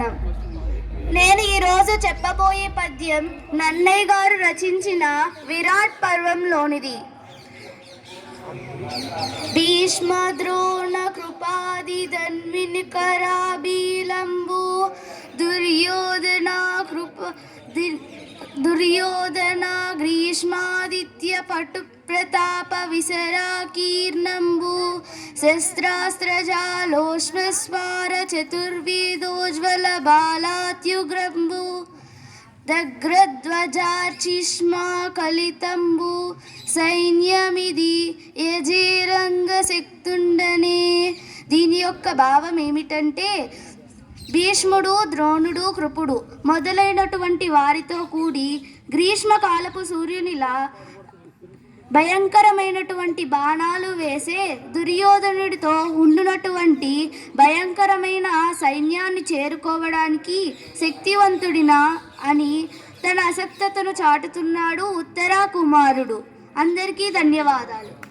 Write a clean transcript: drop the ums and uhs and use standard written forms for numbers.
నమస్కారం. నేను ఈరోజు చెప్పబోయే పద్యం నన్నయ్య గారు రచించిన విరాట్ పర్వంలోనిది. భీష్మ ద్రోణ కృపాది ధన్విని కరాబీలంబు దుర్యోధన గ్రీష్మాదిత్య పటు ప్రతాప విసరా కీర్ణంబు శస్త్రాస్త్రజాలోష్మస్వార చతుర్వేదోజ్వల బాలాత్యుగ్రంబు దగ్రధ్వజార్చిష్మా కలితంబు సైన్యమిది యజేరంగ శక్తుండనే. దీని యొక్క భావం ఏమిటంటే, భీష్ముడు, ద్రోణుడు, కృపుడు మొదలైనటువంటి వారితో కూడి గ్రీష్మకాలపు సూర్యునిలా భయంకరమైనటువంటి బాణాలు వేసే దుర్యోధనుడితో ఉండునటువంటి భయంకరమైన సైన్యాన్ని చేరుకోవడానికి శక్తివంతుడినా అని తన అసక్తతను చాటుతున్నాడు ఉత్తరా కుమారుడు. అందరికీ ధన్యవాదాలు.